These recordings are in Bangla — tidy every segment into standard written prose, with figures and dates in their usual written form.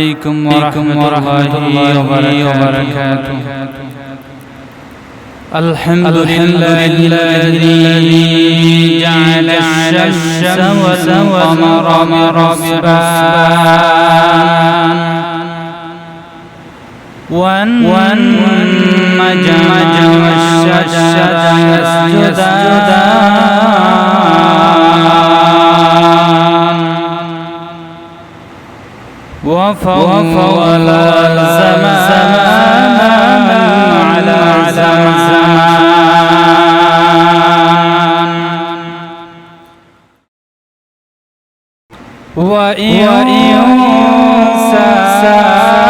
عليكم ورحمة الله وبركاته. الحمد لله الذي جعل الشمس والقمر بحسبان والنجم والشجر يسجدان وفضل الزمان على زمان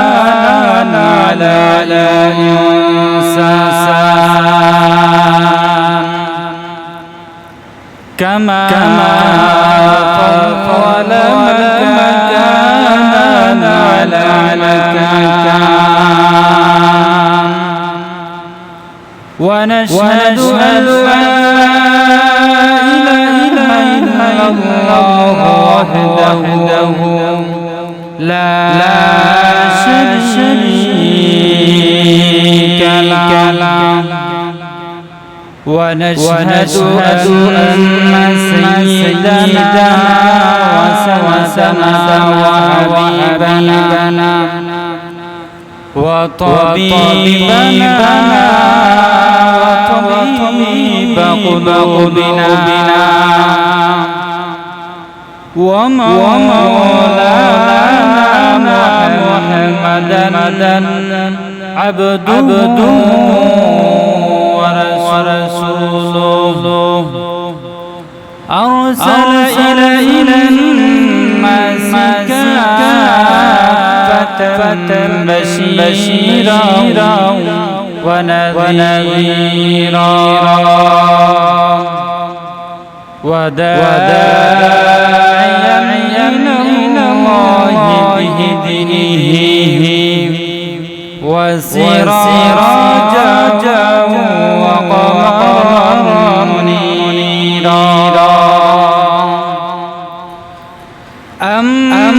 وإنسان على إنسان كما فضل مكانا على مكان ونشهد أن لا إله إلا الله وحده لا شريك له ونشهد أن سيدنا وحبيبنا وطبيبنا وطبيب قلوبنا ومولانا محمدا عبده ورسوله أرسل إلى الناس كافة بشيرا ونذيرا وداعيا إلى الله بإذنه وسراجا وقمرا منيرا أما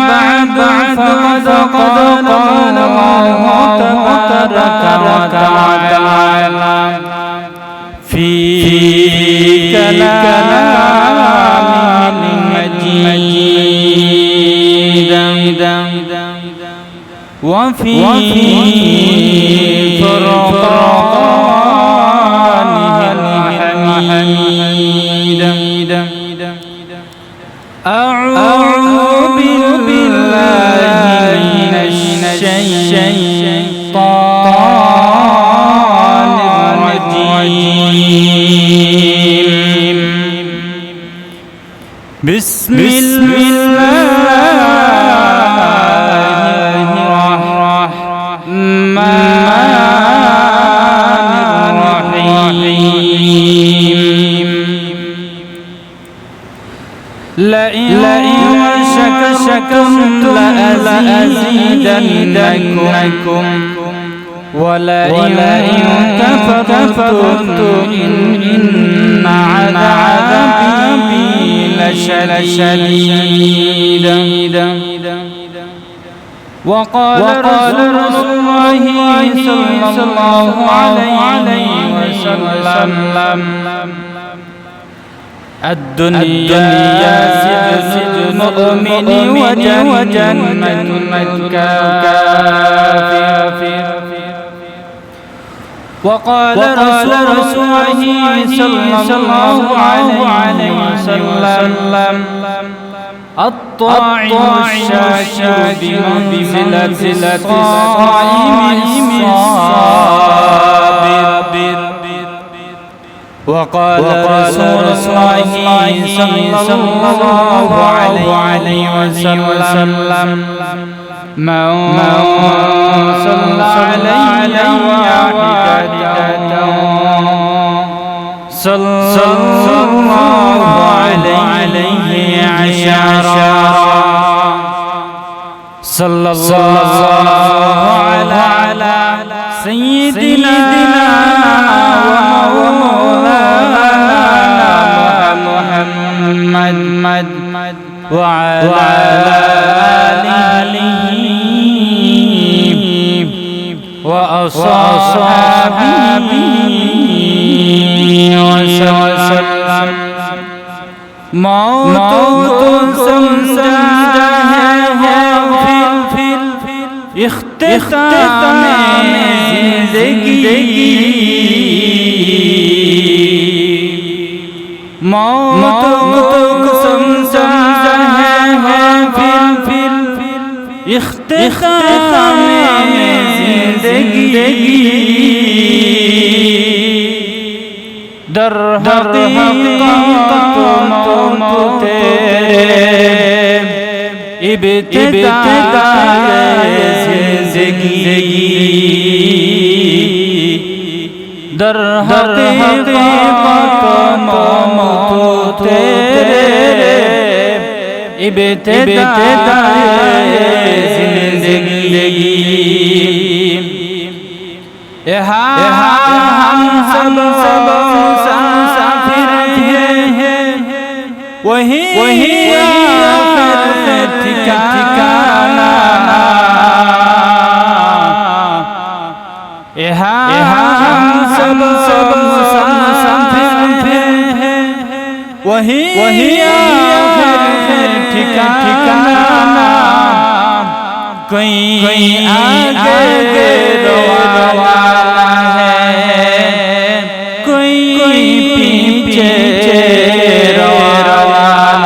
بعد فقد قال الله تبارك وتعالى في كلام مجيد وفي فرقانه الحميد أعوذ بالله من الشيطان الرجيم بسم الله الرحمن الرحيم لئن شكرتم لأزيدنكم ولئن كفرتم إن عذابي لشديد وقال رسول الله صلى الله عليه وسلم الدنيا سجن المؤمن وجنة الكافر وقال رسول الله صلى الله عليه وسلم الطاعن الشاكر بمنزلة الصائم الصابر وقال رسول الله صلى الله عليه وسلم من صلى علي واحدة صلى الله عليه عشرا صلى الله على سيدنا ومولانا محمد وعلى آله وأصحابه وسلم मौत को समझा है फिर इख्तिताम ज़िंदगी मौत को समझा है फिर इख्तिताम ज़िंदगी दर हकीकत मौत इब्तिदाए ज़िंदगी दर हकीकत मौत इब्तिदाए ज़िंदगी हम सब मुसाफिर हैं वही आखिर ठिकाना हम सब मुसाफिर हैं वही आखिर ठिकाना कोई आगे वाला है कोई पीछे वाला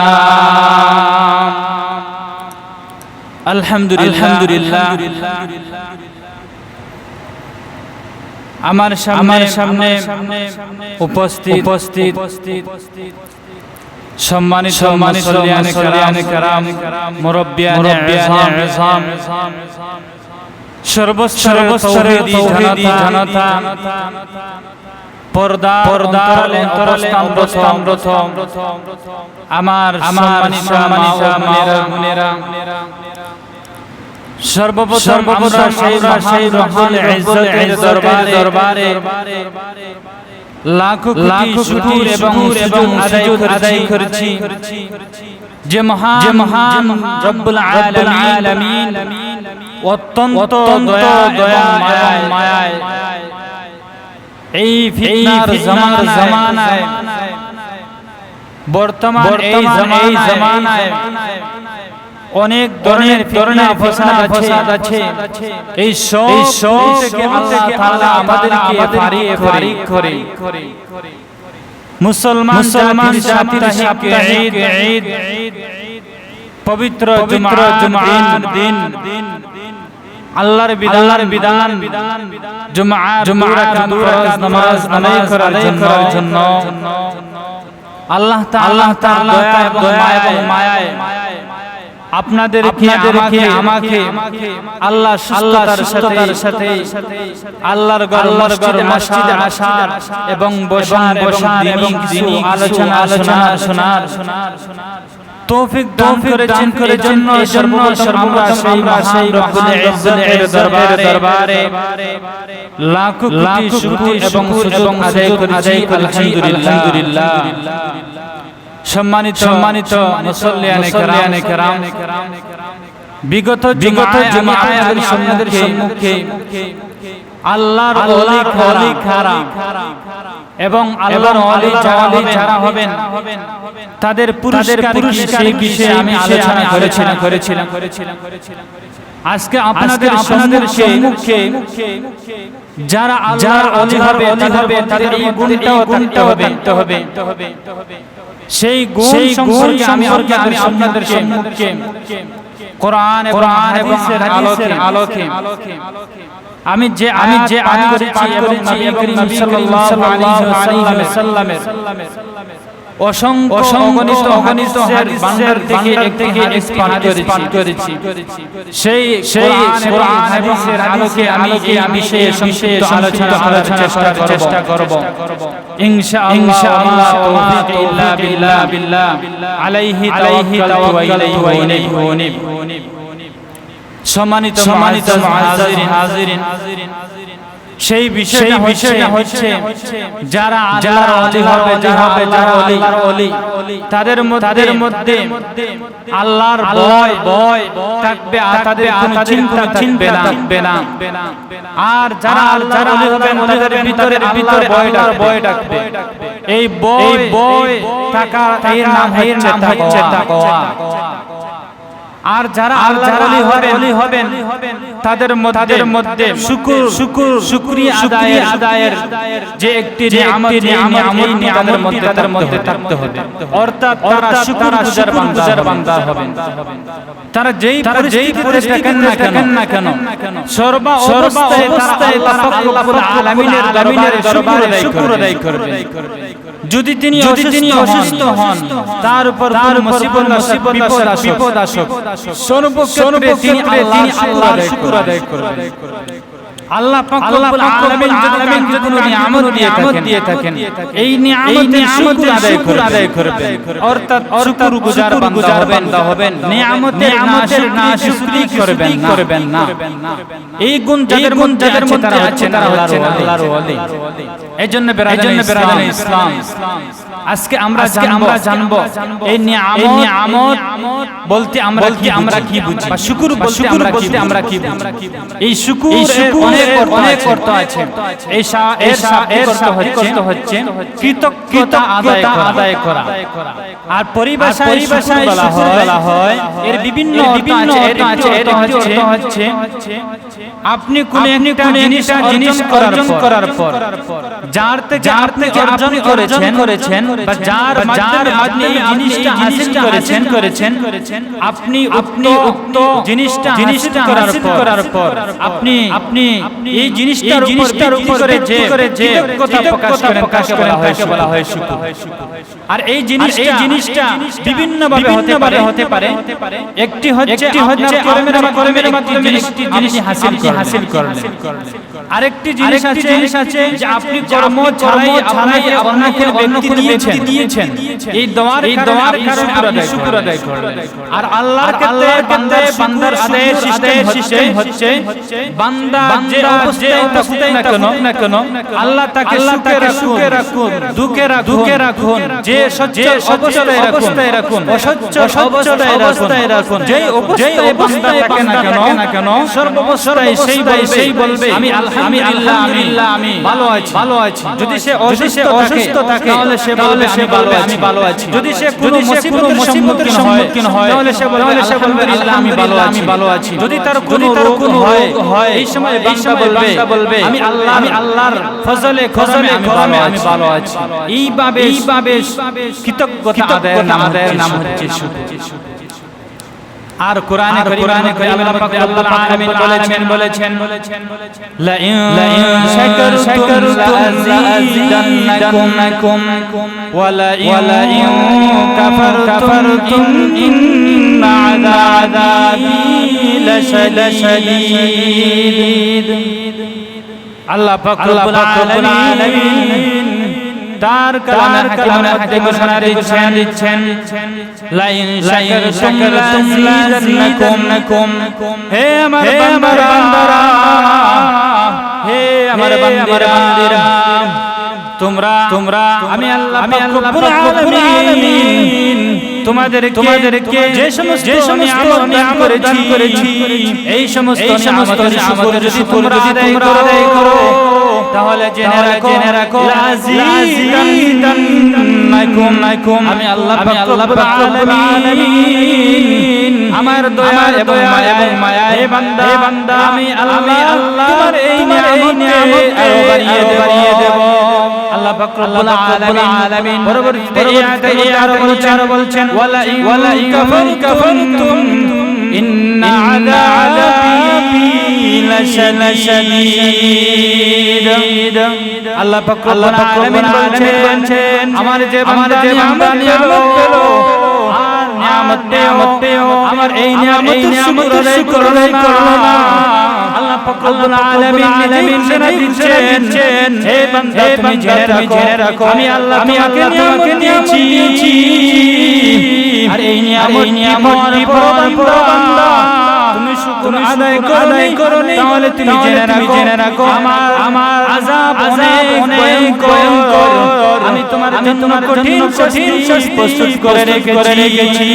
अल्हम्दुलिल्लाह আমার সামনে উপস্থিত সম্মানিত মুসল্লিয়ানে কেরাম মুরব্বিয়ানে ইজাম সর্বস্তরে তৌহিদি জনতা পর্দা অবস্থানরত আমার সম্মানিত মুনেরা সর্বপ্রথম আমরা সেই রব্বুল ইজ্জতের দরবারে লাখো কোটি শুকর এবং সুজুদ আদায় করছি যে মহান রব্বুল আলামিন অত্যন্ত দয়া মায়ায় এই ফিতনার জামানায় বর্তমান এই জামানায় অনেক ধরনের ফাসাদ আছে এই সব থেকে আল্লাহ তাআলা আমাদেরকে ফারিক করে মুসলমান জাতির সাপ্তাহিক ঈদ পবিত্র জুমার দিন আল্লাহর বিধান জুমার নামাজ আদায় করার জন্য আল্লাহ তাআলা দয়া এবং মায়ায় আপনাদেরকে আমাকে আল্লাহ সুস্থতার সাথে আল্লাহর ঘর মসজিদে আসার এবং বসার এবং দিনী আলোচনা শোনার তৌফিক দান করেছেন জন্য সর্বপ্রথম আমরা সেই রব্বুল ইজ্জতের দরবারে লাখো কোটি শুকর এবং সুজুদ আদায় করছি আলহামদুলিল্লাহ সম্মানিত মুসল্লিয়ানে কেরাম বিগত জুমার সম্মুখে আল্লাহর ওলি খারা এবং আল্লাহর ওলি যারা হবেন তাদের পুরস্কার বিষয়ে আমি আলোচনা করেছিলাম আজকে আপনাদের সম্মুখে যারা আল্লাহর ওলি হবে তাদের এই গুণটাও থাকতে হবে সেই গুণ সম্পর্কে আমি আপনাদের সম্মুখে কোরআন এবং হাদিসের আলোকে আমি যে পাঠ করেছি এবং নবী সাল্লাল্লাহু আলাইহি ওয়াসাল্লামের অসংখ্য অগণিত হাদিসের থেকে একটি পাঠ করেছি সেই কোরআন এবং হাদিসের আলোকে আমি এই বিষয়ে সংক্ষিপ্ত আলোচনা করার চেষ্টা করব ইনশাআল্লাহ তৌফিক ইল্লা বিল্লাহ আলাইহি তাওয়াক্কালতু ওয়া ইলাইহি উনীব সম্মানিত মুআজ্জিরিন সেই বিষয়টা হচ্ছে যারা আল্লাহর ওলি হবে, যারা আল্লাহর ওলি, তাদের মধ্যে আল্লাহর ভয় থাকবে, আর তাদের কোনো চিন্তা থাকবে না। আর যারা আল্লাহর ওলি হবেন তাদের ভিতরে ভয় থাকবে। এই ভয় থাকা এর নাম হচ্ছে তাকওয়া। আর যারা আল্লাহর ওলি হবেন তাদের মধ্যে শুকরিয়া আদায়ের যে একটি নিয়ামত তাদের মধ্যে থাকতে হবে। অর্থাৎ তারা শুকরগুজার বান্দা হবেন। তারা যেই পরিস্থিতিতে থাকেন না কেন সর্ব অবস্থায় তারা আল্লাহ আলামিনের দরবারে শুকর আদায় করবেন। যদি তিনি অসুস্থ হন, তার উপর বিপদ আসুক, সর্বক্ষেত্রে তিনি আল্লাহর শুকর আদায় করবেন। আল্লাহ পাক রব্বুল আলামিন যদি কোনো নিয়ামত দিয়ে থাকেন, এই নিয়ামতের শুকর আদায় করবেন। অর্থাৎ শুকরগুজার বান্দা হবেন। নিয়ামতের নাশুকরি করবেন না। এই গুণ যাদের মধ্যে আছে তারা আল্লাহর ওলি। এজন্য বেরাদানে ইসলাম, আজকে আমরা জানবো এই নিয়ামত বলতে আমরা কি বুঝি, বা শুকর বলতে আমরা কি বুঝি। এই শুকর অনেক অর্থ আছে। এর অর্থ হচ্ছে কৃতজ্ঞতা আদায় করা। আর পরিভাষায় বলা হয় এর বিভিন্ন অর্থ আছে। এর হচ্ছে আপনি কোন একটা জিনিস করার পর যার থেকে অর্জন করেছেন বা যার মাধ্যমে আপনি এই জিনিসটা হাসিল করেছেন, আপনি উক্ত জিনিসটা করার পর আপনি এই জিনিসটার উপর করে যে কৃতজ্ঞতা প্রকাশ করেন তাকে বলা হয় শুকর। আর এই জিনিসটা বিভিন্ন ভাবে হতে পারে। একটি হচ্ছে কর্মের মাধ্যমে একটি জিনিস হাসিল করলেন। আরেকটি জিনিস আছে যে আপনি কর্ম ছাড়াই আপনাকে ব্যক্তি দিয়েছেন, এই দোয়ার কারণে শুকর আদায় করলেন। আর আল্লাহর ক্ষেত্রে বান্দার আদায়ের সিস্টেম হচ্ছে বান্দা যে অবস্থায় থাকুক না কেন আল্লাহ তাকে সুখে রাখুন, দুঃখে রাখুন, যে অবস্থায় রাখুন, অসহ্য অবস্থায় রাখুন, যেই অবস্থায় থাকে না কেন সর্বাবস্থায় সেই বলবে আমি আলহামদুলিল্লাহ, আমি ভালো আছি। যদি সে অসুস্থ থাকে তাহলে সে বলবে আমি ভালো আছি। যদি সে কোনো মুসিবতের সম্মুখীন হয় তাহলে সে বলবে আল্লাহ আমি ভালো আছি। যদি তার কোনো রোগ হয় এই সময় বান্দা বলবে আমি আল্লাহর ফজলে করমে আমি ভালো আছি। এইভাবে কৃতজ্ঞতা আদায়ের নাম হচ্ছে শুকর। আর কোরআনে আল্লাহ পাক রব্বুল আলামিন বলেছেন লা ইন শাকারতুম লাযিদান্নাকুম ওয়া লা ইন কাফারতুম ইন্না আযাবি লাশাদীদ। আল্লাহ পাক রব্বুল আলামিন তার কালামে হাকিম ঘোষণা দিচ্ছেন লা ইন শাকারতুম লাযিদান্নাকুম। হে আমার বান্দারা, হে আমার বান্দিরা, তোমরা আমি আল্লাহ পাক রব্বুল আলামিন তোমাদেরকে যে সমস্ত নিয়ামত দান করেছি এই সমস্ত শুকর যদি তোমরা আদায় করো তাহলে জেনে রাখো লাযিদান্নাকুম। আমি আল্লাহ পাক রব্বুল আলামিন আমার দয়া এবং মায়া হে বান্দা আমি আল্লাহ তোমার এই নিয়ামত আরো বাড়িয়ে দেব। আল্লাহ পাক রব্বুল আলামিন পরবর্তীতে এই আয়াতে আরো বলছেন ওয়ালা ইন কাফারতুম ইন্না আযাবি লাশাদীদ। আল্লাহ পাক রব্বুল আলামিন বলছেন আমার যে বান্দা নিয়ামত পেল আর নিয়ামত পেও আমার এই নিয়ামত শুকর আদায় করলো না। আল্লাহ পাক রব্বুল আলামিন দিচ্ছেন হে বান্দা তুমি জেনে রাখো আমি আল্লাহ তোমাকে নিয়ামত দিয়েছি। আর এই নিয়ামত বান্দা তুমি শুকর আদায় করো তাহলে তাহলে তুমি জেনে রাখো আমার আযাব অনেক ভয়ঙ্কর। আমি তোমার জন্য কঠিন শাস্তি প্রস্তুত করে রেখেছি।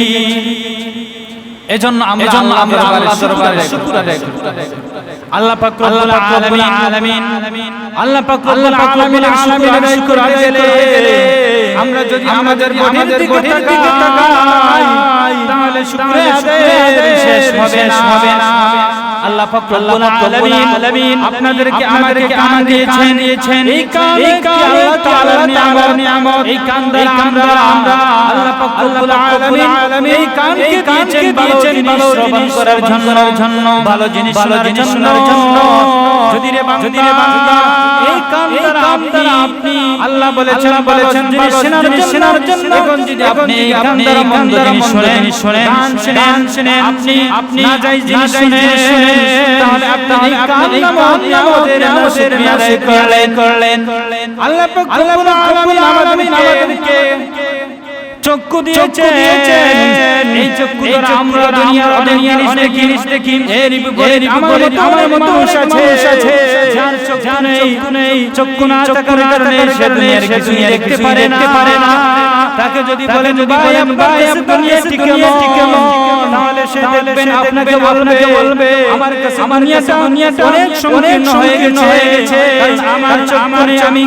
এজন্য আমরা আল্লাহর দরবারে শুকর আদায় করি। আল্লাহ পাক রব্বুল আলামিন আল্লাহ পাক রব্বুল আলামিনের শুকর আদায় করতে গেলে আমরা যদি আমাদের কঠিন দিকে তাকাই তাহলে শুকর আদায় শেষ হবে না। আল্লাহ পাক রব্বুল আলামিন আপনাদেরকে আমাদেরকে কান দিয়েছেন। এই কান আল্লাহ তাআলার নিয়ামত। এই কান দ্বারা আমরা আল্লাহ পাক রব্বুল আলামিন এই কানকে দিয়েছেন ভালো জিনিস শ্রবণ করার জন্য, ভালো জিনিস শোনার জন্য। যদি রে বান্দা এই কান দ্বারা আপনি আল্লাহ বলেছেন জিনিস শোনার জন্য, এখন যদি আপনি এই কান দ্বারা মন্দ জিনিস শুনেন, গান শুনেন, আপনি নাজায়েজ জিনিস শুনেন, তাহলে আপনি এই কান আমাদের শুকরিয়া আদায় করলেন। আল্লাহ পাক রব্বুল আলামিন আমাদেরকে চক্ষু দিয়েছেন। এই চক্ষু দ্বারা আমরা দুনিয়ার অনেক জিনিস দেখি। এর বিপরীত আমার মতো মানুষ আছে যার চক্ষু নেই, চক্ষু না থাকার কারণে সে দুনিয়ার কিছু দেখতে পারে না। তাকে যদি বলেন ভাই দুনিয়াটি কেমন, তাহলে সে দেখবেন আপনাকে বলবে আমার কাছে দুনিয়াটা অনেক সংকীর্ণ হয়ে গেছে, কারণ আমার চক্ষু নেই, আমি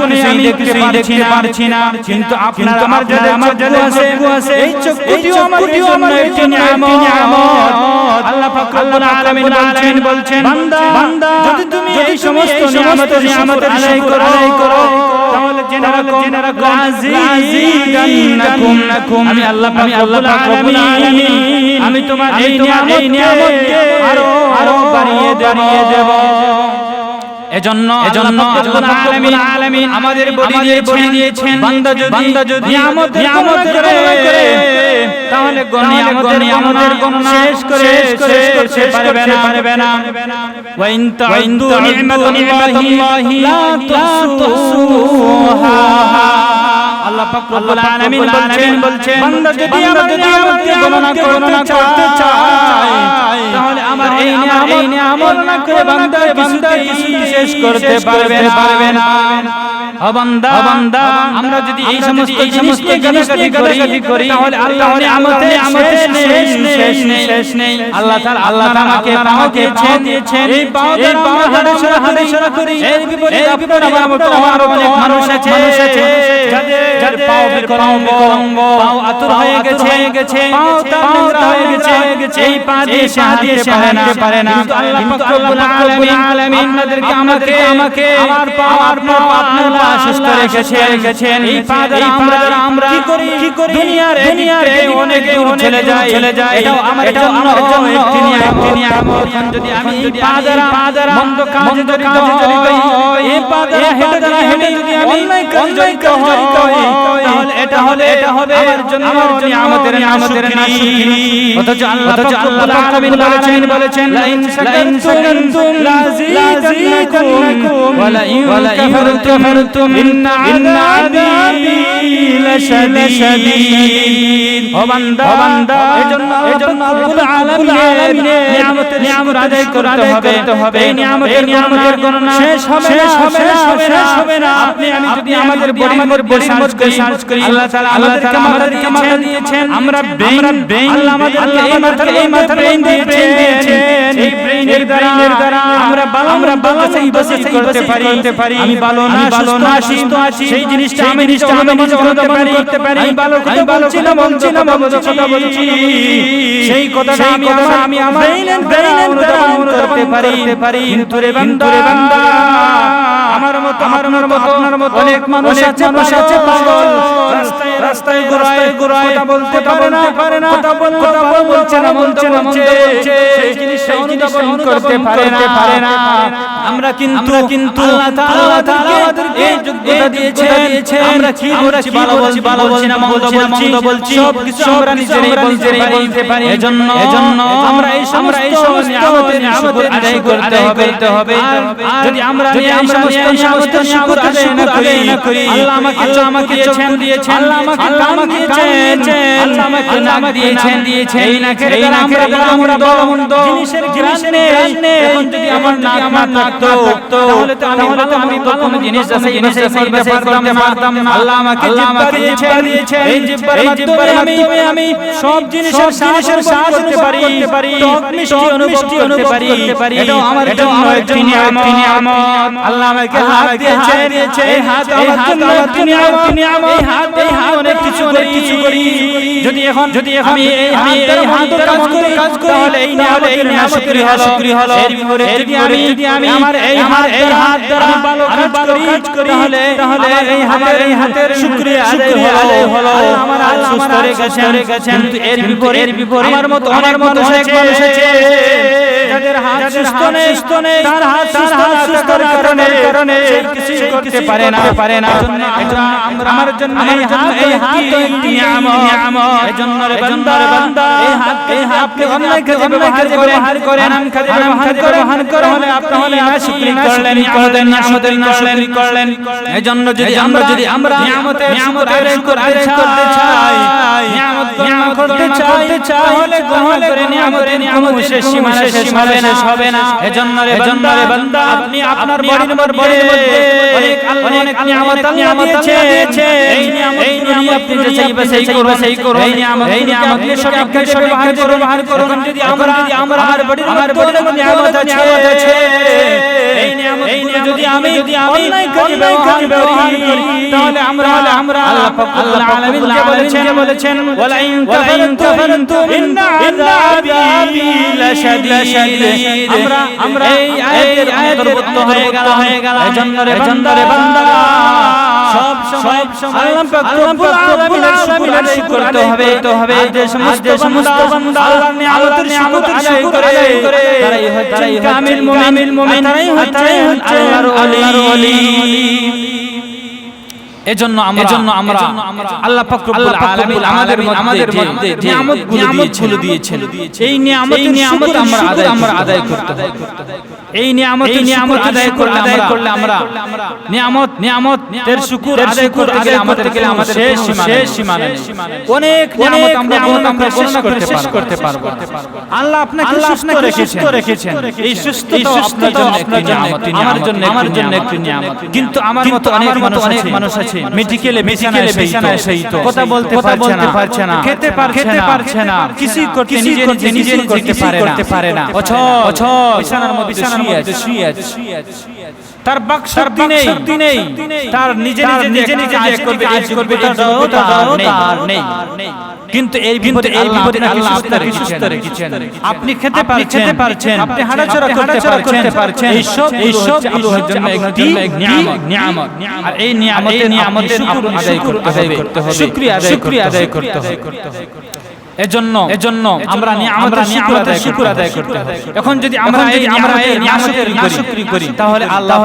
কিছুই দেখতে পারছি না। কিন্তু আপনার আমার চক্ষু আছে, এই চক্ষুটিও আমার জন্য একটি নিয়ামত। আল্লাহ পাক রব্বুল আলামিন বলছেন বান্দা যদি তুমি এই সমস্ত নিয়ামতের আদায় করো তাহলে জেনে রাখো আজিদান্নাকুম, আমি আল্লাহ পাক রব্বুল আলামিন আমি তোমার এই নিয়ামতকে আরো বাড়িয়ে দেব। এজন্য আল্লাহ আলামিন আমাদের বলি দিয়েছেন বান্দা যদি নিয়ামতের করে তাহলে নিয়ামতের গণনা শেষ পারবে না। ওয়া ইন তা'উদ্দু নি'মাতাল্লাহি লা তুহসুহা। আল্লাহ পাক রব্বুল আলামিন বলছেন বান্দা যদি আমার নিয়ামতের গণনা করতে চায় তাহলে আমার এই নিয়ামত না করে বান্দা শেষ করতে পারবে না। ও বান্দা আমরা যদি এই সমস্ত জিনিসকে গালাগালি করি তাহলে আল্লাহর নিয়ামতের শেষ নেই। আল্লাহ তাআলা আমাকে দিয়েছেন। এই পাও দ্বারা হাঁটাচলা করি। এর বিপরীতে আপনার আমার মতো আমার অনেক মানুষ আছে যাদের পাও বিকলাঙ্গ, পাও আতুর হয়ে গেছে, পাও তার হয়ে গেছে, এই পা দিয়ে সে হাঁটতে পারে না। কিন্তু আল্লাহ পাক রব্বুল আলামিন আমাকে আমার পা আপনারা সুস্থ রেখেছেন। এই পা দ্বারা আমরা কি করি দুনিয়ার অনেক দূর চলে যায়। এটাও আমার জন্য একটি নিয়ামত। যদি আমি এই পা দ্বারা মন্দ কাজে জড়িত হই, এই পা দ্বারা হেঁটে যদি আমি অন্যায় কাজে জড়িত হই তাহলে এটা হবে আমার জন্য নিয়ামতের নাশুকরি। অথচ আল্লাহ পাক রব্বুল আলামিন বলেছেন লা ইন শাকারতুম লাযীদান্নাকুম ওয়া লা ইন কাফারতুম ইন্না আযাবী লাশাদীদ। ও বান্দা এজন্য রব্বুল আলামিনের নিয়ামত আদায় করতে হবে। এই নিয়ামতের গণনা শেষ হবে না। আপনি আমি যদি আমাদের বডির মধ্যে সার্চ করি আল্লাহ তাআলা আমাদেরকে মাথা দিয়েছেন। আমরা ব্রেইন আল্লাহ আমাদেরকে এই মাথা ব্রেইন দিয়েছেন। এই ব্রেইনের দ্বারা আমরা ভালো বাছাই করতে পারি। আমি ভালো না সুস্থ আছি সেই জিনিসটা আমি অনুধাবন করতে পারি। আমি ভালো কথা বলছি না কথা বলছি সেই কথাটা আমি আমার ব্রেইনের দ্বারা অনুধাবন করতে পারি। কিন্তু রে বান্দা আমার মতো আপনার মতো অনেক মানুষ আছে পাগল, রাস্তায় ঘোরায় কথা বলতে পারে না, কথা বলছে না, সেই জিনিসটা অনুধাবন করতে পারে না। আমরা কিন্তু আল্লাহ তাআলা আমাদেরকে এই যোগ্যতা দিয়েছেন। আমরা কি বলছি, ভালো বলছি না মন্দ বলছি, সব কিছু আমরা নিজেরাই বলতে পারি। এজন্য আমরা এই সমস্ত নিয়ামতের শুকর আদায় করতে হবে। যদি আমরা এই সমস্ত শুকর আদায় না করি, আল্লাহ আমাকে চোখ দিয়েছেন, আল্লাহ আমাকে কান দিয়েছেন, আল্লাহ আমাকে নাক দিয়েছেন। এই নাকের দ্বারা আমরা ভালো মন্দ জিনিসের ঘ্রাণ নেই। এখন যদি আমার নাক থাকতো তাহলে তো আমি ভালো কোন জিনিস করতে পারতাম না। আল্লাহ আমাকে জিহ্বা দিয়েছেন, এই জিহ্বার মাধ্যমে আমি সব জিনিসের স্বাদ করতে পারি, টক মিষ্টি অনুভব করতে পারি। এটাও আমার জন্য একটি নিয়ামত। আল্লাহ আমাকে হাত দিয়েছেন, এই হাত আমার জন্য একটি নিয়ামত। এই হাত অনেক কিছু করি। যদি এখন আমি এই হাত কাজ করি তাহলে এই নিয়ামতের শুকরিয়া হলো। এর বিপরীতে যদি আমি আমার এই হাত দ্বারা ভালো কাজ করি তাহলে এই হাতের শুকরিয়া আদায় হলো। আমার আল্লাহ সুস্থ রেখেছেন। কিন্তু এর বিপরীতে আমার মতো অনেক মানুষ আছে যাদের হাত সুস্থ নেই, তার হাত সুস্থ না থাকার কারণে কিছু করতে পারে না। আমার জন্য এই হাত একটি নিয়ামত। এজন্য রে বান্দা, এই হাত আপনি অন্যায় কাজে ব্যবহার করেন, হারাম কাজে ব্যবহার করেন, আপনি নাশুকরি করলেন। এজন্য যদি আমরা নিয়ামতের শুকর আদায় করতে চাই, নিয়ামত গ্রহণ করতে চাই, তাহলে গ্রহণ করে নিয়ামতের শেষ হবে না। এজন্য রে বান্দা, আপনি আপনার বাড়ির মধ্যে অনেক নিয়ামত দিয়েছে। এই নিয়ামত আপনি যে চাইবে সেই করুন। এই নিয়ামত সঠিক ব্যবহার করুন। যদি আমরা আমার বাড়ির নিয়ামত আছে, এই নিয়ামত যদি আমি অন্যায় কাজে ব্যবহার করি তাহলে আমরা আল্লাহ পাক রব্বুল আলামিন বলেছেন ওয়ালা ইন কাফারতুম ইন্না আযাবি লাশাদীদ। আমরা এই আয়াতের অন্তর্ভুক্ত হয়ে গেল। এজন্য রে বান্দা, সব আল্লাহ পাক রব্বুল আলামিনের শুকর করতে হবে। যে সমস্ত বান্দা আল্লাহর নিয়ামতের শুকর আদায় করে তারাই হচ্ছে কামিল মুমিন, তারাই হচ্ছে আল্লাহর ওলি। এজন্য আমরা আল্লাহ পাক রব্বুল আলামিন আমাদের মধ্যে নিয়ামতগুলো দিয়েছেন। এই নিয়ামত আমরা আদায় করতে হবে। এই নিয়ামত আদায় করলে আমরা নিয়ামতের শুকর আদায় করতে গেলে আমাদের শেষ সীমা নেই। অনেক নিয়ামত আমরা শেষ করতে পারবো। আল্লাহ আপনাকে সুস্থ রেখেছেন। এই সুস্থতা আপনার জন্য একটি নিয়ামত, আমার জন্য একটি নিয়ামত। কিন্তু আমার মতো অনেক মানুষ আছে মেডিকেলে বিছানায় শয়িত, কথা বলতে পারছে না, খেতে পারছে না, কিছু করতে করতে পারে না। বিছানার মধ্যে শুয়ে আছে। তার বাক শক্তি নেই, তার নিজে করবে তার নেই। কিন্তু এর বিপরীতে আল্লাহ আপনাকে সুস্থ রেখেছেন। আপনি খেতে পারছেন, আপনি হাঁটাচলা করতে পারছেন। এই সব আল্লাহর জন্য একটি নিয়ামত। আর এই নিয়ামতের শুকর আদায় করতে হবে, শুকরিয়া আদায় করতে হবে। এজন্য আমরা নিয়ামতের শুকর আদায় করতে হবে। এখন যদি আমরা এই নিয়ামতের নাশুকরি করি তাহলে আল্লাহ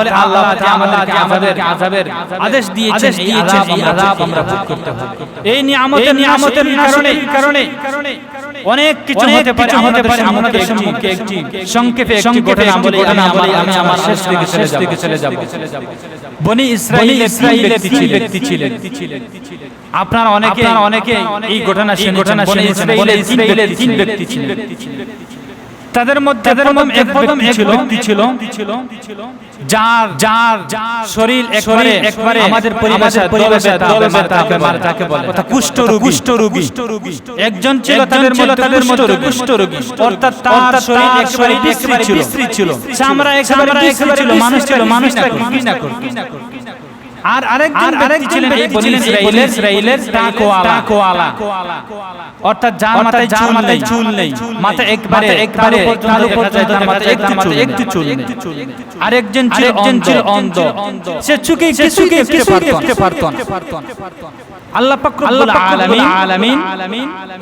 আমাদেরকে আযাবের আদেশ দিয়েছেন। এই আযাব আমরা ভোগ করতে হবে। এই নিয়ামতের কারণে অনেক কিছু হতে পারে। আমাদের সম্মুখে একটি সংক্ষেপে একটি ঘটনা বলি আমি আমার শেষ দিকে চলে যাব। বনি ইসরাঈলের ব্যক্তি ছিলেন। আপনারা অনেকে এই ঘটনা শুনেছেন। বনি ইসরাঈলের তিন ব্যক্তি ছিলেন। তাদের মধ্যে এক ব্যক্তি ছিল যার শরীর একবারে আমাদের পরিভাষায় দলবেতাকে বলে, কুষ্ঠ রোগী। একজন ছিল তাদের মধ্যে কুষ্ঠ রোগী, অর্থাৎ তার শরীর একবারে বিশ্রী ছিল, চামড়া একবারে বিশ্রী ছিল, মানুষ তাকে ঘৃণা করত। আর আরেকজন ছিলেন এই বনি ইসরাঈলের টাকওয়ালা, অর্থাৎ যার মাথায় চুল নেই, মাথা একবারে তার উপর তার মাথায় একটু চুল নেই। আরেকজন ছিল অন্ধ, সে চোখে দেখতে পারত না। আল্লাহ পাক রব্বুল আলামিন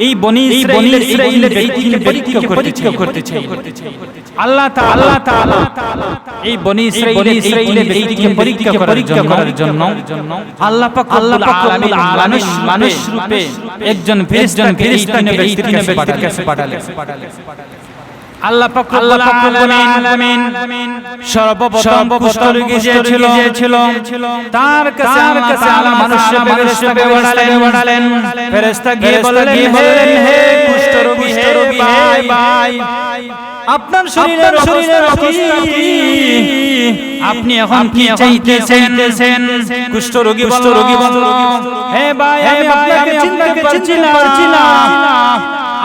এই বনি ইসরাঈলের ব্যক্তিকে পরীক্ষা করতে চাই। আল্লাহ তাআলা এই বনি ইসরাঈলের ব্যক্তিকে পরীক্ষা করার জন্য আল্লাহ পাক রব্বুল আলামিন মানুষ রূপে একজন ফেরেশতাকে কাছে পাঠালেন। আল্লাহ পাক রব্বুল আলামিন সর্বপ্রথম কুষ্ঠ রোগী যে ছিল তার কাছে আল্লাহ মানুষকে পাঠালেন। ফেরেশতা গিয়ে বললেন, হে কুষ্ঠ রোগী ভাই, আপনার শরীরের অবস্থা কি? আপনি এখন কি চাইতেছেন? কুষ্ঠ রোগী বলল, হে ভাই, আমি আপনাকে চিনতে পারছি না।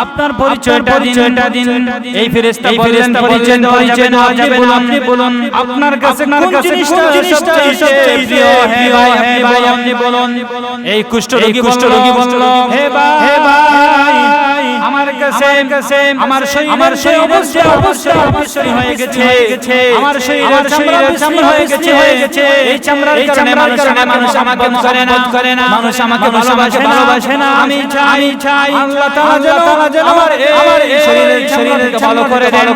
আপনার পরিচয়টা দিন। এই ফেরেশতা বললেন, পরিচয় আপনি বলুন, আপনার কাছে কোন জিনিসটা সবচেয়ে প্রিয়? হে ভাই আপনি বলুন। এই কুষ্ঠ রোগী বলল, হে ভাই, আমার কাছে আমার শরীর অবস্থা হয়ে গেছে। আমার শরীরের চামড়া হয়ে গেছে। এই চামড়ার কারণে মানুষ আমাকে মহব্বত করে না, মানুষ আমাকে ভালোবাসে না। আমি চাই আল্লাহ তাআলা যেন আমার এই শরীরকে ভালো করে দেন।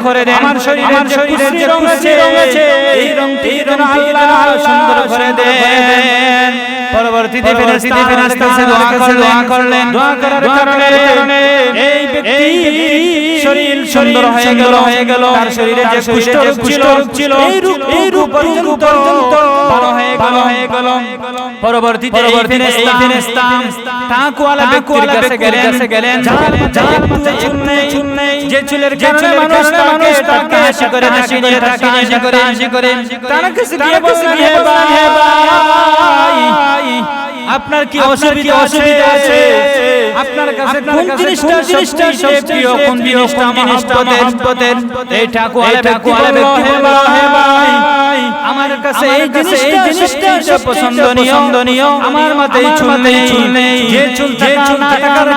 আমার শরীরের যে রং আছে এই রংটি যেন আল্লাহ সুন্দর করে দেন। পরবর্তীতে ফেরেশতার কাছে দোয়া করলেন। দোয়া করার কারণে এই ব্যক্তি শরীর সুন্দর হয়ে গেল। তার শরীরে যে কুষ্ঠ রোগ ছিল এই রূপ পর্যন্ত ভালো হয়ে গেল। পরবর্তীতে এই ফেরেশতা তাকওয়ালা ব্যক্তির কাছে গেলেন। যে চুলের কারণে মানুষ তাকে হাসি করে তার কাছে গিয়ে বললেন, হে ভাই, আপনার কি অসুবিধা আছে? আপনার কাছে কোন জিনিসটা সবচেয়ে প্রিয়? কোন জিনিসটা মহব্বতের? এই তাকওয়ালা ব্যক্তি বলল, হে ভাই, আমার কাছে এই জিনিসটা পছন্দনীয়। আমার মাথায় চুল নেই। যে চুল থাকার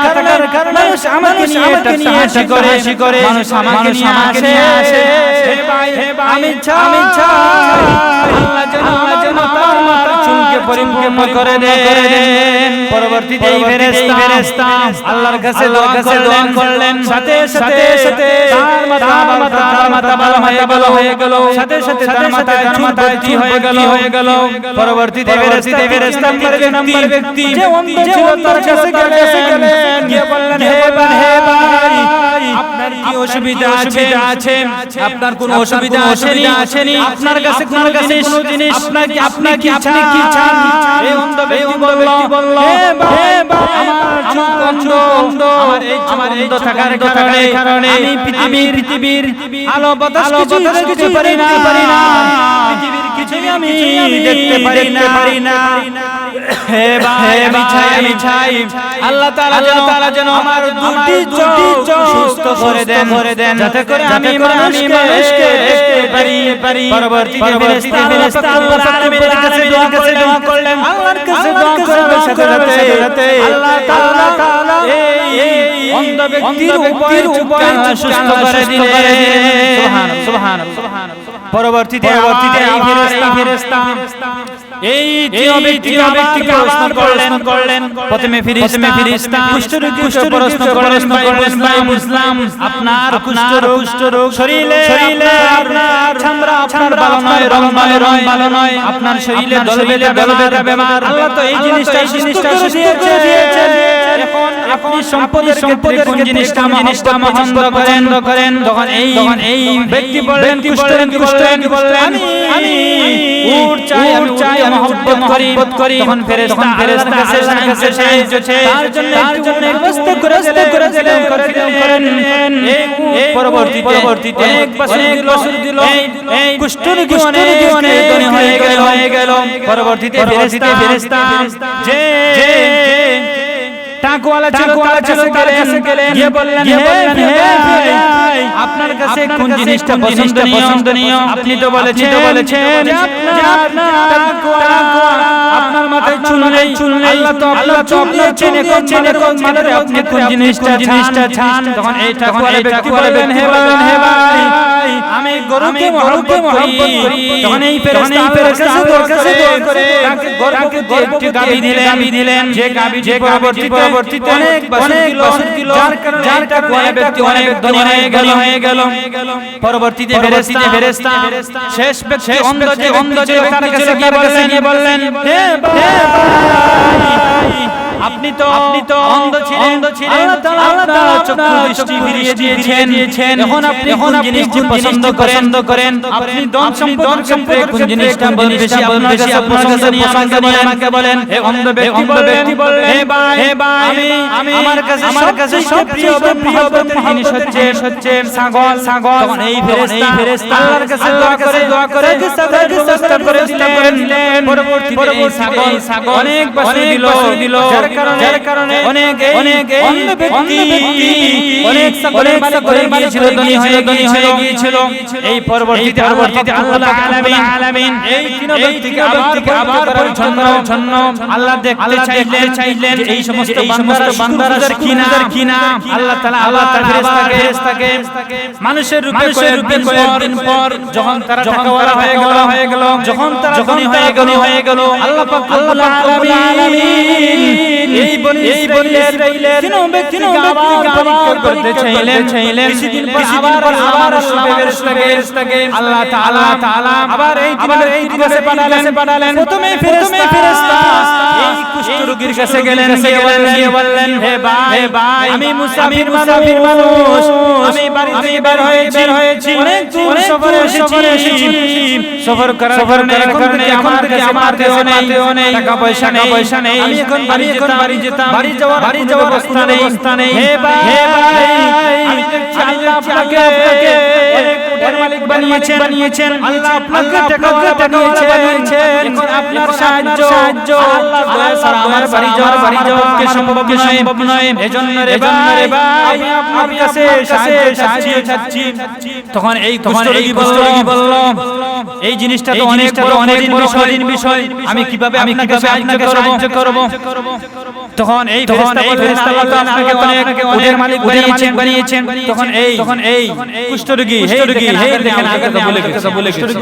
কারণে মানুষ আমাকে নিয়ে হাসি করে, মানুষ আমাকে নিয়ে আসে। হে ভাই, আমি চাই আল্লাহ যেন আমার মাথার চুলকে পরিপূর্ণ করে দেন। পরবর্তীতে এই ফেরেশতা আল্লাহর কাছে দোয়া করলেন। সাথে তার মাথা ভালো হয়ে গেল। সাথে তার মাথায় চুল ভর্তি হয়ে গেল। পরবর্তীতে ফেরেশতা নাম্বার ব্যক্তি যে অন্ধ ছিল তার কাছে গেলেন। গিয়ে বললেন, হে ভাই, আপনার কি অসুবিধা আছে? আপনার কোনো অসুবিধা আসেনি? আপনার কাছে কোন জিনিস আপনি কি চান? এই অন্ধ ব্যক্তি বলল, হে ভাই, আমার চোখ অন্ধ। আমার এই থাকার কারণে আমি পৃথিবীর আলো বাতাস কিছু পারি না। পৃথিবীর কিছু আমি দেখতে পারি না। হে ভাই, আমি চাই আল্লাহ তাআলা যেন আমার দুটি চোখ সুস্থ করে দেন, যাতে করে আমি মানুষকে দেখতে পারি। পরবর্তীতে ফেরেশতা আল্লাহ তাআলার কাছে দোয়া করলেন। আল্লাহর কাছে দোয়া করার সাথে আল্লাহ তাআলা এই অন্ধ ব্যক্তির উপায় সুস্থ করে দিলেন। সুবহানাল্লাহ। পরবর্তীতে এই ফেরেশতা এই ব্যক্তিকে প্রশ্ন করলেন। প্রথমে ফেরেশতা কুষ্ঠ রোগীকে প্রশ্ন করলেন, ভাই মুসলিম, আপনার কুষ্ঠ রোগ শরীরে আপনার চামড়া আপনার ভালো নয়, রং ভালো নয়, আপনার শরীরে দলবেলে বেমার। আল্লাহ তো এই জিনিসটা সুস্থ করে দিয়েছেন। এখন আপনি সম্পদের ক্ষেত্রে কোন জিনিসটা পছন্দ করেন? তখন এই ব্যক্তি বললেন, কুষ্ঠ রোগী বললেন, আমি উট চাই, মহব্বত করি। তখন ফেরেশতা আল্লাহর কাছে সাহায্য চেয়ে তার জন্য ব্যবস্থা করে দিলেন। পরবর্তীতে অনেক বছর দিল। এই কুষ্ঠ রোগী অনেক ধনী হয়ে গেল। পরবর্তীতে ফেরেশতা যে তাকওয়ালা ছিল তার কাছে গেলেন। গিয়ে বললেন, হে ভাই, আপনার কাছে কোন জিনিসটা পছন্দনীয়? আপনি তো বলেছেন যে আপনার তাকওয়া, আপনার মাথায় চুল নেই। আল্লাহ তো আপনার চেনে কোন মাথায় আপনি কোন জিনিসটা চান? তখন এই তাকওয়ালা ব্যক্তি বললেন, হে ভাই, আমি গরুকে মহব্বত করি তখন এই ফেরেশতা আল্লাহর কাছে দোয়া করে তাকে গর্ভবতী একটি গাভী দিলেন যে গাভী পরবর্তীতে অনেক বছর দিল যার কারণে এই ব্যক্তি অনেক ধনী হয়ে গেল পরবর্তীতে ফেরেশতা শেষ ব্যক্তি অন্ধ যে তার কাছে গিয়ে বললেন হে ভাই আপনি তো অন্ধ ছিলেন আল্লাহ তাআলা আপনার চক্ষু দৃষ্টি ফিরিয়ে দিয়েছেন এখন আপনি কোন জিনিসটি পছন্দ করেন আপনি ধন সম্পদ কোন জিনিসটা বেশি আপনার কাছে আমাকে বলেন হে অন্ধ ব্যক্তি বললেন হে ভাই আমার কাছে সব প্রিয় মহব্বতের জিনিস হচ্ছে ছাগল তখন এই ফেরেশতা আল্লাহর কাছে দোয়া করে ব্যবস্থা করে দিলেন পরবর্তীতে এই ছাগল অনেক বছর দিল যার কারণে অনেক অন্য ব্যক্তি অনেক ছাগলের মালিক হয়ে গিয়েছিল এই পরবর্তীতে আল্লাহ আলামিন এই তিন ব্যক্তিকে আবার পরিচ্ছন্ন আল্লাহ দেখতে চাইলেন এই সমস্ত বান্দারা কিনা আল্লাহ তাআলা ফেরেশতাকে মানুষের রূপে কয়েকদিন পর যখন তারা টাকাওয়ালা হয়ে গেল যখন তারা ধনী হয়ে গেল আল্লাহ পাক আল্লাহ আলামিন এই বনি ইসরাইলের তিন ব্যক্তিকে আবার করতে চাইলেন কিছুদিন পর আবার ফেরেশতাকে আল্লাহ তাআলা আবার এই কাছে পাঠালেন প্রথমে ফেরেশতা এই কুষ্ঠ রোগীর কাছে গেলেন বললেন হে ভাই আমি মুসাফির মানুষ আমি বাড়ি বের হয়েছি অনেক দূর সফরে এসেছি সফর করার কারণে এখন থেকে আমার দেও নেই টাকা পয়সা নেই আমি এখন বাড়ি যেতাম বাড়ি যাওয়ার অবস্থা নেই হে ভাই আমি দেখছি আল্লাহ আপনাকে কোটের মালিক বানিয়েছেন আল্লাহ আপনাকে টাকা বানিয়েছেন এখন আপনার সাহায্য আল্লাহর দয়া ছাড়া আমার বাড়ি যাওয়া সম্ভব নয় এজন্য রে ভাই আমি আপনার কাছে সাহায্য চাচ্ছি তখন এই কুষ্ঠরোগী বলল এই জিনিসটা তো অনেক কঠিন বিষয় আমি কিভাবে আপনাকে সাহায্য করব তখন এই ফেরেশতা আপনাকে অনেক কোটের মালিক বানিয়েছেন তখন এই কুষ্ঠরোগী হে দেখেন আগে তো বলে গেছে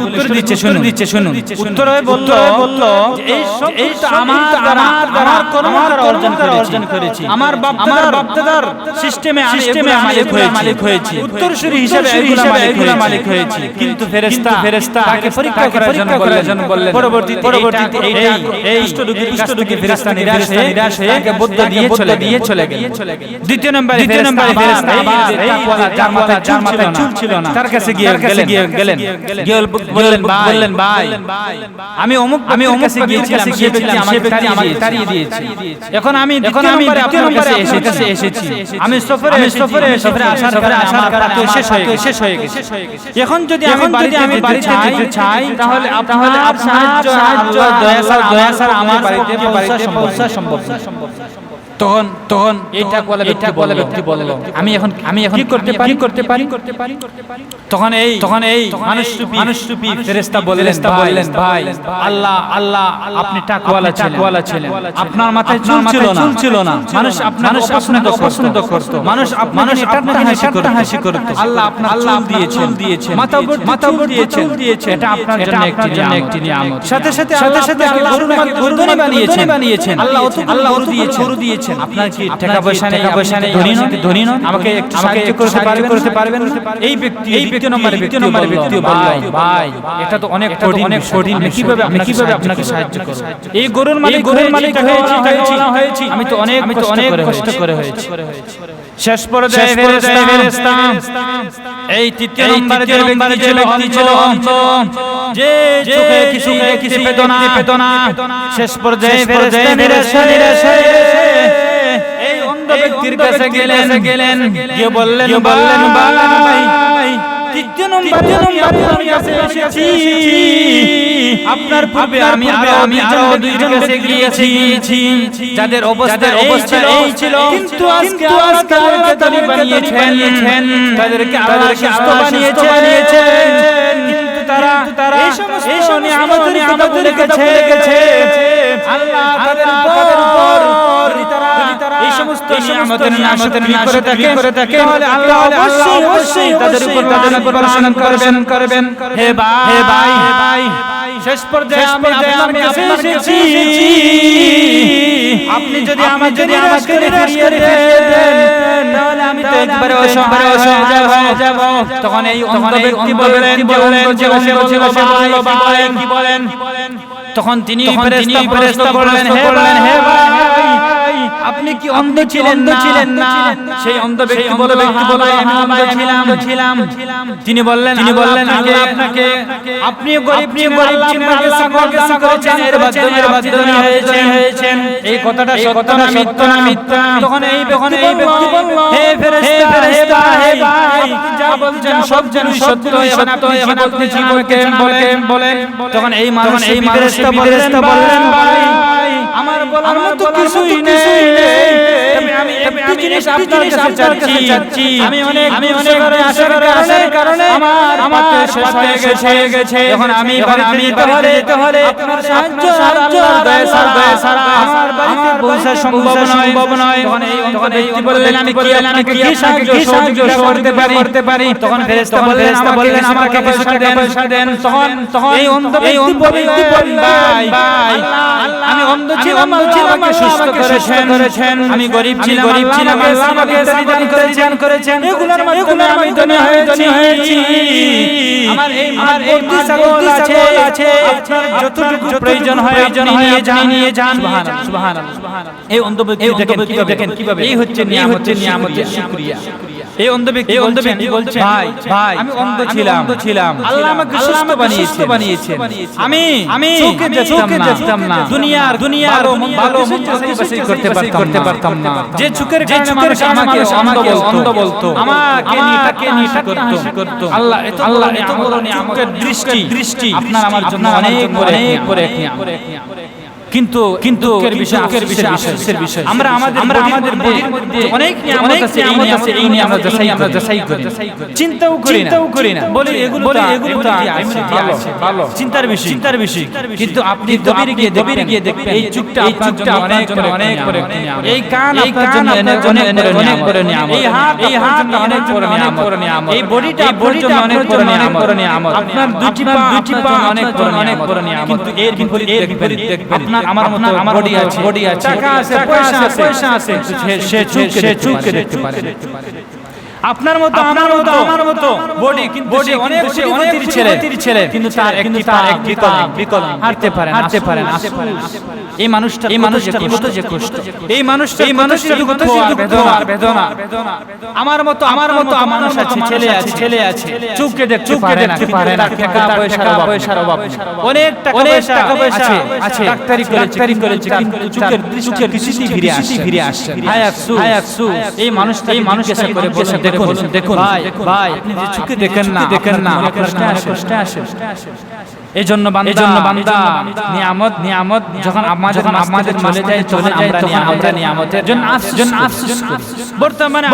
উত্তর দিচ্ছে শুনুন উত্তর বলল এই তো আমার দ্বারা অর্জন করেছি আমার বাপ-দাদার সিস্টেমে মালিক হয়েছি উত্তরসূরি হিসেবে এগুলা মালিক হয়েছি কিন্তু ফেরেশতা তাকে পরীক্ষা করার জন্য বললেন পরবর্তীতে এই কুষ্ঠরোগী ফেরেশতা নিরাশ হয়ে তাকে বুদ্ধ দিয়ে চলে গেল দ্বিতীয় নম্বরে ফেরেশতা আবার যার মাথায় চুল ছিল না তার কাছে গেলেন বললেন ভাই আমি অমুক কাছে গিয়েছিলাম সে ব্যক্তি আমাকে তাড়িয়ে দিয়েছে এখন আমি দ্বিতীয় নম্বরে আপনার কাছে এসেছি আমি সফরে আসার কারণে শেষ হয়ে গেছে এখন যদি আমি বাড়িতে যেতে চাই তাহলে আপনার সাহায্য দয়া ছাড়া আমার বাড়িতে পৌঁছা সম্ভব না তখন এটা বলে ব্যক্তি বলল আমি এখন কি করতে পারি তখন এই মানুষরূপী ফেরেশতা বললেন ভাই আল্লাহ আপনি টাকওয়ালা ছিলেন আপনার মাথায় চুল ছিল না মানুষ আপনার অপছন্দ করত মানুষ আপনাকে হাসি করত আল্লাহ আপনার চুল দিয়েছেন মাথা উপর দিয়েছেন এটা আপনার জন্য একটি নিয়ামত সাথে সাথে গরুর বানিয়েছেন আল্লাহ দিয়েছেন আপনার কি টাকা পয়সা নেই ধনী নন আমাকে একটু সাহায্য করতে পারবেন এই ব্যক্তি নম্বরে ব্যক্তি বলল ভাই এটা তো অনেক কঠিন আমি কিভাবে আপনাকে সাহায্য করব এই গরুর মালিক হয়েছি আমি তো অনেক কষ্ট করে হয়েছি শেষ পর্যায়ে ফেরেশতা এই তৃতীয় নম্বরে যে ব্যক্তি ছিল যে চোখে কিছু দেখতে পেত না শেষ পর্যায়ে ফেরেশতা নিরাশ এই অন্ধ ব্যক্তির কাছে গেলেন গিয়ে বললেন ভাই তৃতীয় নম্বরে আপনার কাছে এসেছি আপনার পূর্বে আমি আরো দুইজন কাছে গিয়েছি যাদের অবস্থা এই ছিল কিন্তু আজকে আল্লাহ তাআলা বানিয়েছেন তাদেরকে আল্লাহ সুস্থ বানিয়েছেন কিন্তু তারা এই সমস্ত নিয়ামতের কথা ভুলে গেছে আল্লাহ তাদের উপর এই নিয়ামতের নাশকরি করে থাকে তাহলে আল্লাহ অবশ্যই তাদের উপর বর্ষণ করবেন। হে ভাই শেষ পর্যায়ে আমি আপনার কাছে এসেছি, আপনি যদি আমাকে ফিরিয়ে দেন তাহলে আমি তো একবারে অসহায় হয়ে যাব। তখন এই অন্ধ ব্যক্তি বললেন ভাই কি বলেন? তখন তিনি ফেরেশতা বললেন, হে ভাই আপনি কি অন্ধ ছিলেন না? সেই অন্ধ ব্যক্তি বলল আমি অন্ধ ছিলাম। তিনি বললেন আপনাকে আপনি গরীব চিন্তাকে সাকওয়াত করেছেন, এর মাধ্যমে হয়েছেন। এই কথাটা সত্য না মিথ্যা? তখন এই ব্যক্তি বলল, হে ফেরেশতা হে ভাই যা বলছেন সব সত্য। এখন আপনি আমাকে বলেন। তখন এই ফেরেশতা বললেন ভাই আমার বলার মতো কিছুই নেই, তবে আমি একটি জিনিস আপনার কাছে চাচ্ছি। আমি অনেক আসার কারণে আমার শেষ হয়ে গেছে। এখন আমি বাড়িতে হলে আপনার সাহায্য দয়া ছাড়া আমার বাড়িতে পৌঁছা সম্ভব নয়। তখন এই বললেন আমি কি সাহায্য করতে পারি? তখন ফেরেশতা বললেন আমাকে পয়সা দেন। তখন এই অন্ধ ব্যক্তি বললেন ভাই আমি অন্ধ ছিলাম, আমাকে সুস্থ করেছেন। আমি গরীব ছিলাম, আমাকে দান করেছেন। এগুলোর মাধ্যমে আমি ধনী হয়েছি। আমার ছাগল আছে, আপনার যতটুকু প্রয়োজন হয় নিয়ে যান। সুবহানাল্লাহ। এই অন্ধ ব্যক্তি দেখেন কিভাবে এই হচ্ছে নিয়ামতের শুকরিয়া। এই অন্ধ ব্যক্তি বলছেন ভাই আমি অন্ধ ছিলাম, আল্লাহ আমাকে সুস্থ বানিয়েছেন। আমি চোখে দেখতাম না, দুনিয়ার ভালো বাছাই করতে পারতাম না। যে চোখের আমাকে অন্ধ বলতো, আমাকে নিয়ে করতো। আল্লাহ এত বড় নিয়ামতের দৃষ্টি আপনার আমার জন্য অনেক বড় এক নিয়ামত। কিন্তু দুঃখের বিষয় আমরা আমাদের বডির মধ্যে অনেক নিয়ামত আছে, এই নিয়ামত আমরা যাচাই করি, চিন্তাও করি না, বলি এগুলো তো ভালো চিন্তার বিষয়। কিন্তু আপনি গভীরে গিয়ে দেখবেন এই চোখটা আপনার জন্য অনেক বড় নিয়ামত, এই কান আপনার জন্য অনেক বড় নিয়ামত, এই হাত অনেক বড় নিয়ামত, এই বডিটা অনেক বড় নিয়ামত, আপনার দুটি পা অনেক বড় নিয়ামত। কিন্তু এর বিপরীত দেখবেন আমার মতো বডি আছে, টাকা আছে, পয়সা আছে, সে চোখে দেখতে পারে। আপনার মতো আমার মতো বডি, কিন্তু অনেক ছেলে, কিন্তু তার একটি পা বিকল, হাঁটতে পারে না। এই মানুষটা কত যে কষ্ট, এই মানুষটার কত বেদনা। আমার মতো মানুষ আছে, ছেলে আছে, চোখে দেখতে পারে না, টাকা পয়সার অভাব, অনেক টাকা পয়সা আছে, ডাক্তারি করেছে, কিন্তু চোখের দৃষ্টি ফিরে আসছে। হায় আফসোস এই মানুষটা করে দেখুন ভাই আপনি যে চোখে দেখেন না আপনার কষ্ট আসে। এই জন্য বান্দা নিয়ামত যখন আমাদের চলে যায় তখন আমরা নিয়ামতের জন্য আফসোস করি। বর্তমানে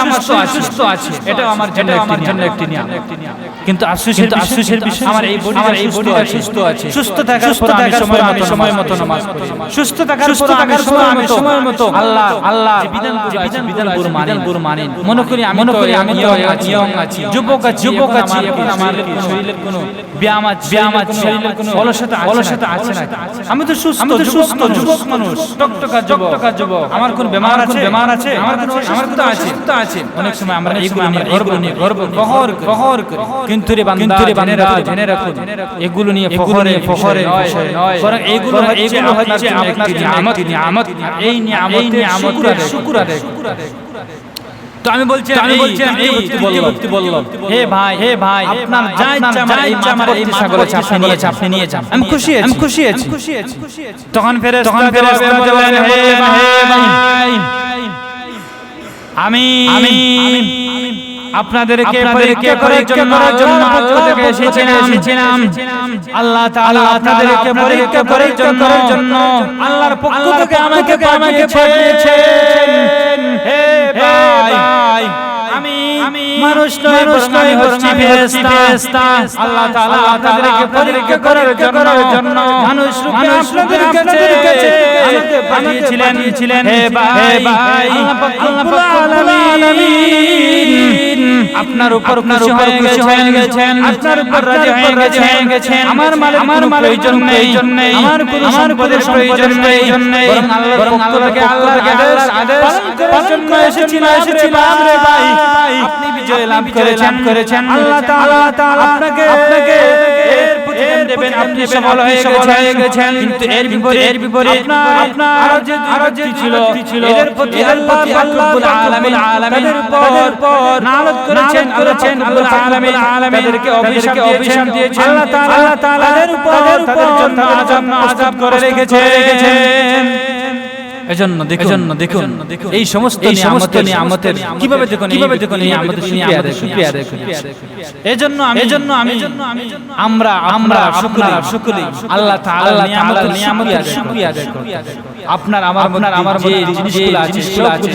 আমার সুস্থ আছে, এটাও আমার জন্য একটি নিয়ামত। কিন্তু আফসোসের বিষয় আমার এই বডিটা সুস্থ আছে। সুস্থ থাকার পর আমি সময় মতো নামাজ পড়ি, সুস্থ থাকার পর আমি সময় মতো আল্লাহ যে বিধানগুলো মানেন। মনে করি আমি ইয়ং আছি, যুবক আছি, এখন আমার শরীরের কোনো ব্যায়াম আছে, শরীরের কোনো অলসতা আছে না। আমি তো সুস্থ যুবক মানুষ, টকটকা যুবক। আমার কোন বেমার আছে? আমার কোনো অসুস্থতা আছে। অনেক সময় আমরা এগুলো নিয়ে গর্ব ফখর করি। কিন্তু রে বান্দা জেনে রাখুন এগুলো নিয়ে ফখরে নয়, বরং এগুলো হচ্ছে আপনার নিয়ামত। এই নিয়ামতের শুকর আদায়। তো আমি বলছি এই ব্যক্তি বলল হে ভাই আপনার যা ইচ্ছা আমার এই ছাগল আছে আপনি নিয়ে যান, আমি খুশি আছি। তখন ফেরেশতা বললেন হে ভাই আমি আপনাদেরকে পরীক্ষা করার জন্য আল্লাহ থেকে এসেছিলাম। আল্লাহ তাআলা আপনাদেরকে পরীক্ষা করার জন্য আল্লাহর পক্ষ থেকে আমাকে পাঠিয়েছেন। হে ভাই আমি মানুষ নয় আমি হচ্ছি ফেরেশতা। আল্লাহ তাআলা আপনাদেরকে পরীক্ষা করার জন্য মানুষ রূপে আপনাদের কাছে আমাকে পাঠিয়েছিলেন। হে ভাই আল্লাহ পাক রব্বুল আলামিন আপনার উপর খুশি হয়ে গেছেন, আপনার উপর রাজি হয়ে গেছেন। আমার মালের প্রয়োজন নেই, আমার কোনো সম্পদের প্রয়োজন নেই, বরং আল্লাহর আদেশ পালন করার জন্য এসেছিলাম রে ভাই। আপনি বিজয় লাভ করেছেন। আল্লাহ তাআলা আপনাকে এর প্রতিদান দেবেন। আপনি সফল হয়ে গেছেন। কিন্তু এর বিপরীত আপনার আরো যে ছিল এর প্রতি আল্লাহ রব্বুল আলামিন তাদের উপর নালত করেছেন আল্লাহ আলামিন তাদেরকে অভিশাপ দিয়েছেন। আল্লাহ তাআলা তাদের উপর তাদের জন্য আযাব করে রেখেছেন। এজন্য দেখুন এই সমস্ত নিয়ামতের কিভাবে দেখুন নিয়ামতের শুকরিয়া আদায় করি। এজন্য আমি আমরা সকলেই আল্লাহ তাআলার নিয়ামতের শুকরিয়া আদায় করি। আপনার আমার যে জিনিসগুলো আছে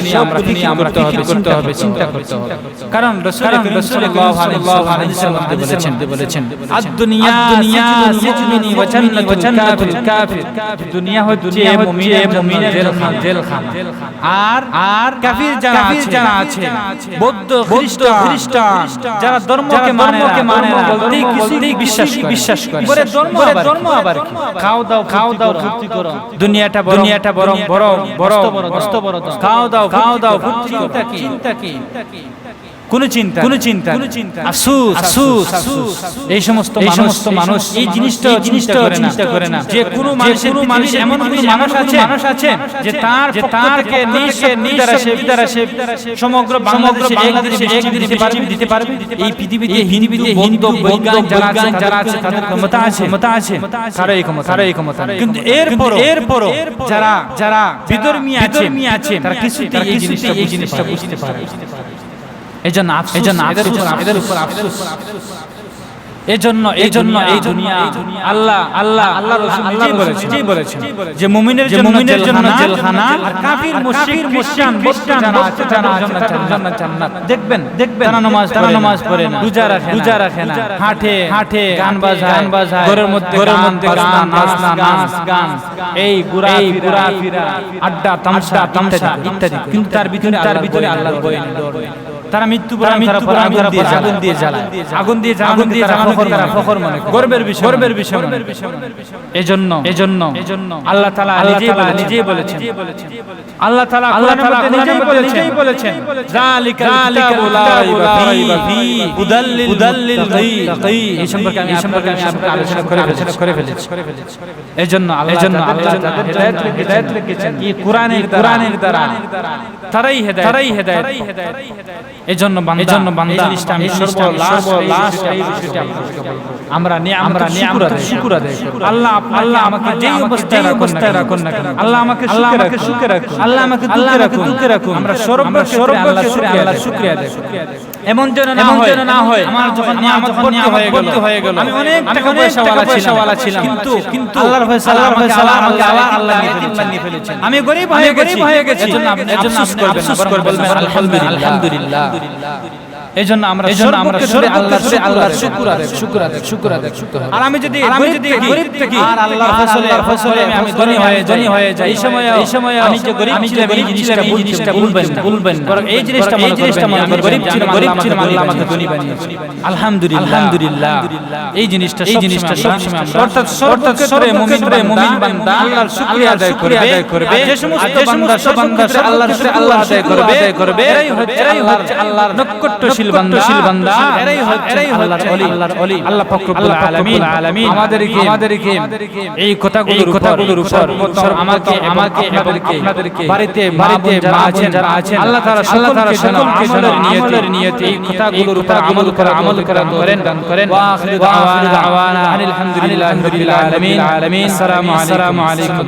সবগুলো নিয়ে আমরা ফিকির করতে হবে, চিন্তা করতে হবে। কারণ রাসূল সাল্লাল্লাহু আলাইহি ওয়াসাল্লাম বলেছেন আদ-দুনিয়া সিজনুনি ওয়া জান্নাতুল কাফির। দুনিয়া হচ্ছে মুমিনের জেলখানা। আর কাফির যারা আছে বৌদ্ধ খ্রিস্টান যারা ধর্মকে মানে বলতে কিছুই বিশ্বাস করে। ধর্ম আবার কি? খাও দাও ফুর্তি করো। দুনিয়াটা বড় খাও দাও ফুর্তি। চিন্তা কি? কোন চিন্তা আফসোস। এই সমস্ত মানুষ এই জিনিসটা চিন্তা করে না যে কোন মানুষ এমন মানুষ আছে যে তার থেকে নিঃশ্বাসে সমগ্র বাংলাদেশে দিতে পারবে। এই পৃথিবীতে হিন্দু বৈজ্ঞানিক যারা আছে তাদের ক্ষমতা আছে। কারো এই ক্ষমতা নেই। কিন্তু এরপরও যারা বিধর্মী আছে তারা কিছুতেই এই জিনিসটা বুঝতে পারে। এজন্য এদের উপর আফসোস। এজন্য এই দুনিয়া আল্লাহ রাসূল নিজেই বলেছেন যে মুমিনের জন্য জেলখানা, আর কাফির মুশরিক খ্রিস্টান যারা আছে তাদের জন্য জান্নাত। দেখবেন তারা নামাজ পড়ে না, রোজা রাখে না, হাঁটে গান বাজায়, ঘরের মধ্যে নাচ গান, এই ঘোরা ফিরা, আড্ডা তামাশা ইত্যাদি। কিন্তু তার ভিতরে আল্লাহর ভয় নেই। তারা মৃত্যু আগুন দিয়ে জ্বালায়, তারা ফখর মনে করে, গর্বের বিষয়। এজন্য আল্লাহ তাআলা নিজেই বলেছেন, আল্লাহ তাআলা নিজেই বলেছেন যালিকা কিতাবুল লা রাইবা ফীহি হুদাল লিল মুত্তাকিন। এই সম্পর্কে আমি আলোচনা করে ফেলেছি। এজন্য আল্লাহ যাদের হিদায়াত রেখেছেন এই কোরআনের দ্বারা তারাই হেদায়েত। এজন্য বান্দা এই জিনিসটা আমি সর্বলাস্ট এই বিষয়টা আমরা শুকর আদায় করি। আল্লাহ আমাকে যেই অবস্থায় রাখুন না কেন, আল্লাহ আমাকে সুখে রাখুন, আল্লাহ আমাকে দুঃখে রাখুন, আমরা সর্বক্ষেত্রে আল্লাহর শুকরিয়া আদায় করি। এমন যেন না হয় আমার যখন নিয়ামত ভর্তি হয়ে গেল, আমি অনেক টাকা পয়সাওয়ালা ছিলাম, কিন্তু আল্লাহর ফয়সালা আমাকে আল্লাহ নিয়ে ফেলেছেন। আমি গরীব হয়ে গেছি। এজন্য আফসোস করবেন আলহামদুলিল্লাহ। এজন্য আমরা আল্লাহর শুকর আদায় করতে হবে। আর আমি যদি গরীব থাকি আর আল্লাহর ফয়সালায় আমি ধনী হয়ে যাই, এই সময় আমি যে গরীব ছিলাম এই জিনিসটা ভুলবেন না। বরং এই জিনিসটা মনে করবেন গরীব ছিলাম আল্লাহ আমাকে ধনী বানিয়েছেন। আলহামদুলিল্লাহ। এই জিনিসটা সবসময় আমরা অর্থাৎ সর্বক্ষেত্রে মুমিন বান্দা আল্লাহর শুকরিয়া আদায় করবে। যে সমস্ত বান্দা আল্লাহর শুকর আদায় করবে এরাই হচ্ছে আল্লাহর নক্ষত্রশীল বান্দা, এরাই হচ্ছে আল্লাহর ওলি। আল্লাহ পাক রব্বুল আলামিন আমাদেরকে এই কথাগুলোর উপর আমাকে আপনাদেরকে বাড়িতে মা যারা আছেন আল্লাহ তাআলা সকলকে আমলের নিয়তে এই কথাগুলোর উপর আমল করেন। ওয়া আখিরু দাওয়ানা আলহামদুলিল্লাহি রাব্বিল আলামিন। আসসালামু আলাইকুম।